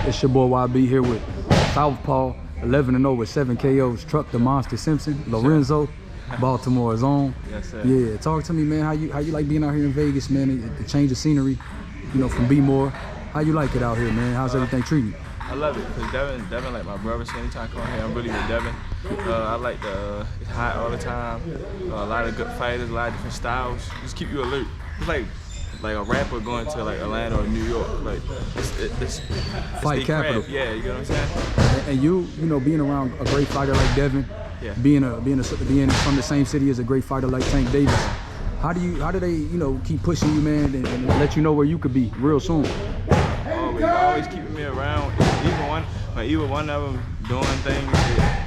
It's your boy YB here with Southpaw, 11-0 with 7 KOs. Truck the Monster Simpson, Lorenzo, Baltimore's own. Yes, sir. Yeah, talk to me, man. How you like being out here in Vegas, man? The change of scenery, you know, from B-more. How you like it out here, man? How's everything treating you? I love it because Devin like my brother. So anytime I come here, I'm really with Devin. I like it's hot all the time. A lot of good fighters, a lot of different styles. Just keep you alert. It's like a rapper going to like Atlanta or New York. Like it's fight capital. Yeah, you know what I'm saying. And you know, being around a great fighter like Devin, yeah. being from the same city as a great fighter like Tank Davis. How do they, you know, keep pushing you, man, and let you know where you could be real soon? Always keeping me around. Either one of them doing things,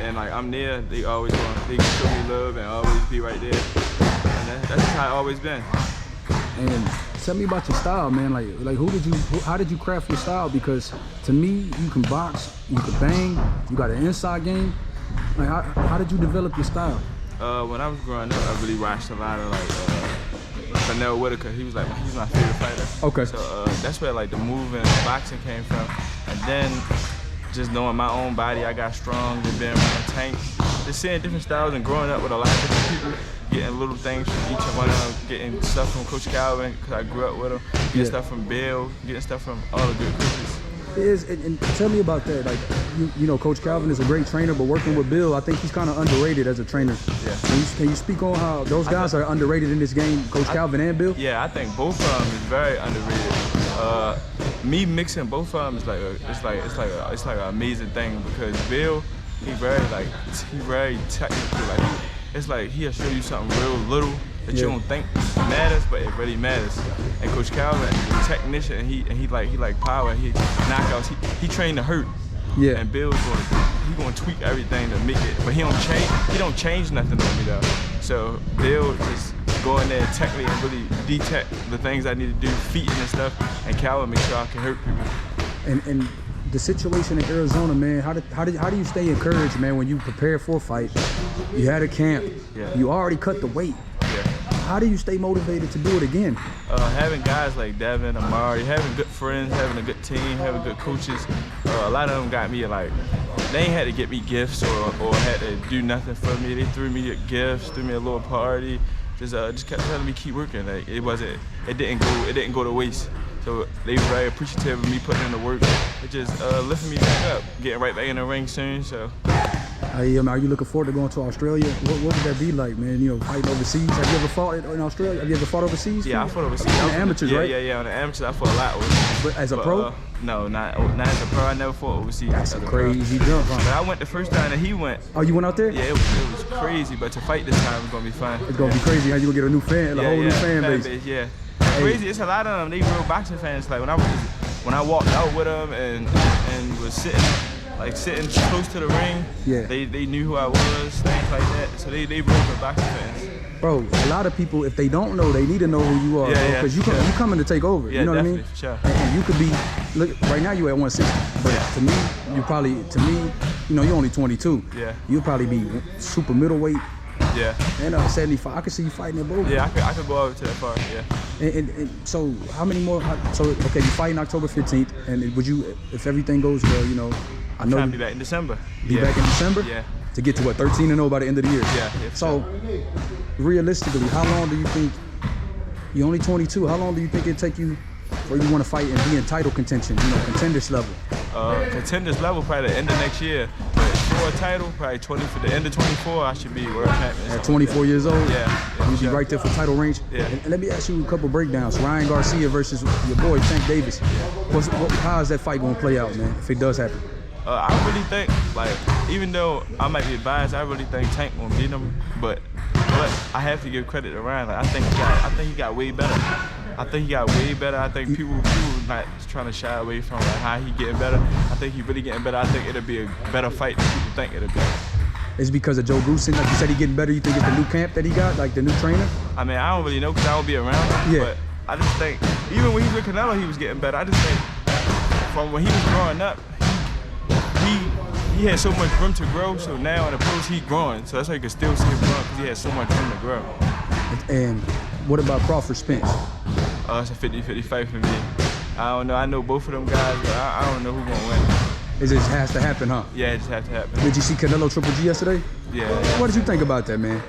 and like I'm there, they always they can show me love and always be right there. And that's just how it's always been. And tell me about your style, man. Like how did you craft your style? Because to me, you can box, you can bang, you got an inside game. Like how did you develop your style? When I was growing up, I really watched a lot of like Whitaker. He's my favorite fighter. Okay. So that's where like the movement and boxing came from. And then just knowing my own body, I got strong and being around Tank. Just seeing different styles and growing up with a lot of different people, getting little things from each one of them, getting stuff from Coach Calvin, because I grew up with him, getting stuff from Bill, getting stuff from all the good coaches. And tell me about that. Like, you know, Coach Calvin is a great trainer, but working with Bill, I think he's kind of underrated as a trainer. Yeah. Can you speak on how those guys are underrated in this game, Coach Calvin and Bill? Yeah, I think both of them is very underrated. Me mixing both of them is it's like an amazing thing, because Bill, he very technical. Like it's like he'll show you something real little that you don't think matters, but it really matters. And Coach Calvin is a technician, and he like power. He knockouts. He trained to hurt. Yeah. And Bill's gonna tweak everything to make it, but he don't change nothing on me though. So Bill just go in there technically and really detect the things I need to do, feet and stuff, and Calvin make sure I can hurt people. And the situation in Arizona, man, how do you stay encouraged, man, when you prepare for a fight? You had a camp. Yeah. You already cut the weight. Yeah. How do you stay motivated to do it again? Having guys like Devin, Amari, having good friends, having a good team, having good coaches. A lot of them got me like, they ain't had to get me gifts or had to do nothing for me. They threw me gifts, threw me a little party, just kept telling me keep working. Like it didn't go to waste. So they were very appreciative of me putting in the work. It just lifted me back up, getting right back in the ring soon. So. Are you looking forward to going to Australia? What would that be like, man? You know, fighting overseas. Have you ever fought in Australia? Have you ever fought overseas? Yeah, I fought overseas. On the amateurs, right? Yeah, on the amateurs I fought a lot overseas. But as a pro? No, not as a pro. I never fought overseas. That's a crazy jump, huh? But I went the first time that he went. Oh, you went out there? Yeah, it was crazy. But to fight this time, it's gonna be fun. It's gonna be crazy. How you gonna get a new fan, a whole new fan base? Yeah. Hey. Crazy. It's a lot of them. They real boxing fans. Like when I walked out with them and was sitting close to the ring, yeah. They knew who I was, things like that. So they real good boxing fans. Bro, a lot of people, if they don't know, they need to know who you are, because you coming to take over. Yeah, you know what I mean? For sure. And you could be, look, right now you at 160, but to me, you know, you're only 22. Yeah. You'll probably be super middleweight. Yeah. And 75. I could see you fighting at both. Yeah, I could go over to that far. Yeah. And so, how many more? So, okay, you fighting October 15th, and would you, if everything goes well, you know, I know. I'm trying to be back in December. Be back in December? Yeah. To get to what, 13-0 by the end of the year? Yeah. So, realistically, how long do you think? You're only 22. How long do you think it'd take you, where you want to fight and be in title contention? You know, contenders level. Contenders level probably the end of next year. But for a title, probably for the end of 24, I should be world champion. At 24 years old? Yeah. You'd be right there for title range? Yeah. And let me ask you a couple breakdowns. Ryan Garcia versus your boy, Tank Davis. How is that fight going to play out, man, if it does happen? I really think, like, even though I might be biased, I really think Tank won't beat him. But I have to give credit to Ryan. Like, I think he got way better. I think people not trying to shy away from like how he getting better. I think he really getting better. I think it'll be a better fight than people think it'll be. It's because of Joe Goosen, like you said, he getting better. You think it's the new camp that he got, like the new trainer? I mean, I don't really know because I don't be around him. Yeah. But I just think, even when he was with Canelo, he was getting better. I just think from when he was growing up, he had so much room to grow. So now in the pros, he's growing. So that's why you can still see him growing, because he has so much room to grow. And what about Crawford Spence? It's a 50-50 fight for me. I don't know. I know both of them guys, but I don't know who's gonna win. It just has to happen, huh? Yeah, it just has to happen. Did you see Canelo Triple G yesterday? Yeah. What did you think about that, man?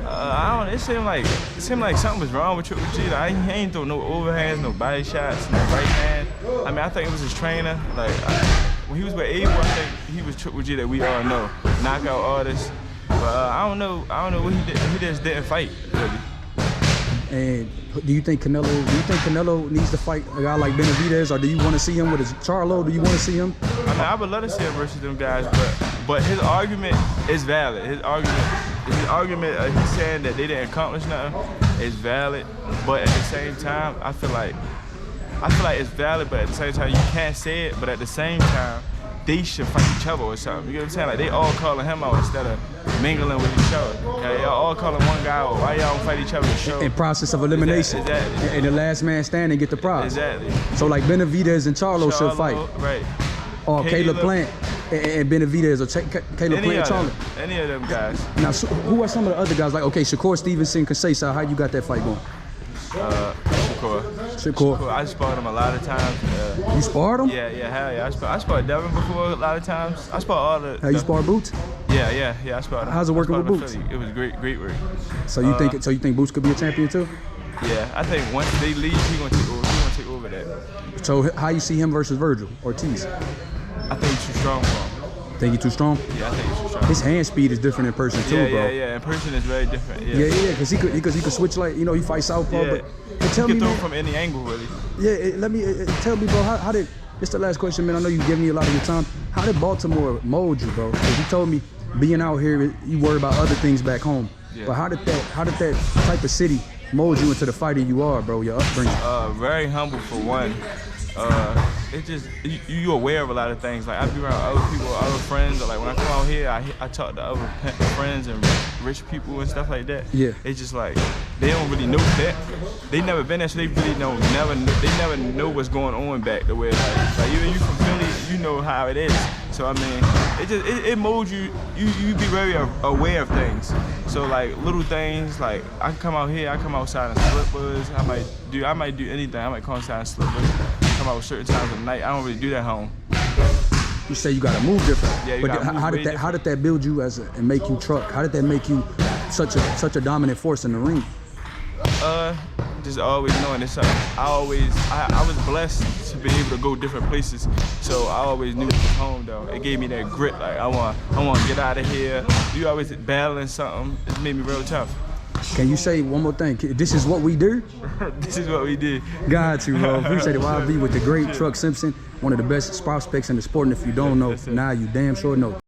I don't. It seemed like something was wrong with Triple G. Like, he ain't throw no overhands, no body shots, no right hand. I mean, I think it was his trainer. Like when he was with Abel, I think he was Triple G that we all know, knockout artist. But I don't know what he did. He just didn't fight really. And do you think Canelo needs to fight a guy like Benavidez, or do you want to see him with his Charlo? Do you want to see him? I mean, I would love to see him versus them guys, but his argument is valid. His argument, he's saying that they didn't accomplish nothing, is valid. But at the same time, I feel like it's valid, but at the same time, you can't say it. But at the same time, they should fight each other or something. You know what I'm saying? Like, they all calling him out instead of mingling with each other. Okay? Y'all all calling one guy out. Why y'all don't fight each other to show? In process of elimination. Exactly. And the last man standing get the prize. Exactly. So like Benavidez and Charlo should fight. Right. Or Caleb Plant and Benavidez, or Caleb Plant and Charlo. Any of them guys. Now, so who are some of the other guys? Like, okay, Shakur Stevenson, Kasey, how you got that fight going? Shakur. I sparred him a lot of times. You sparred him? Yeah, hell yeah. I sparred Devin before a lot of times. I sparred all the. Have you sparred Boots? Yeah. I sparred him. How's it working with Boots? It was great work. So you think Boots could be a champion too? Yeah, I think once they leave, he's gonna take over that. So how you see him versus Virgil Ortiz? I think he's too strong for him. Think he's too strong? Yeah, I think he's too strong. His hand speed is different in person too, bro. Yeah. In person is very different. Yeah. Because he could switch, like, you know, he fights southpaw. Yeah. But tell me, throw man, from any angle, really. Yeah, tell me, bro. How did? This the last question, man. I know you gave me a lot of your time. How did Baltimore mold you, bro? Because you told me being out here, you worry about other things back home. Yeah. But how did that type of city mold you into the fighter you are, bro? Your upbringing. Very humble for one. It just you aware of a lot of things. Like, I be around other people, other friends. Or like when I come out here, I talk to other friends and rich people and stuff like that. Yeah. It's just like they don't really know that. They never been there, so they really never know what's going on back the way. Like even you from Philly, you know how it is. So I mean, it molds you. You be very aware of things. So like little things, like I can come out here, I come outside in slippers. I might do anything. I might come outside in slippers. Come out certain times of the night. I don't really do that at home. You say you gotta move different. Yeah, but how did that build you and make you truck? How did that make you such a dominant force in the ring? Just always knowing this. I was blessed to be able to go different places, so I always knew it was home though. It gave me that grit. Like I want to get out of here. You always battling something. It made me real tough. Can you say one more thing? This is what we do? This is what we did. Got you, bro. Appreciate it. YB with the great Truck Simpson, one of the best prospects in the sport. And if you don't know, now you damn sure know.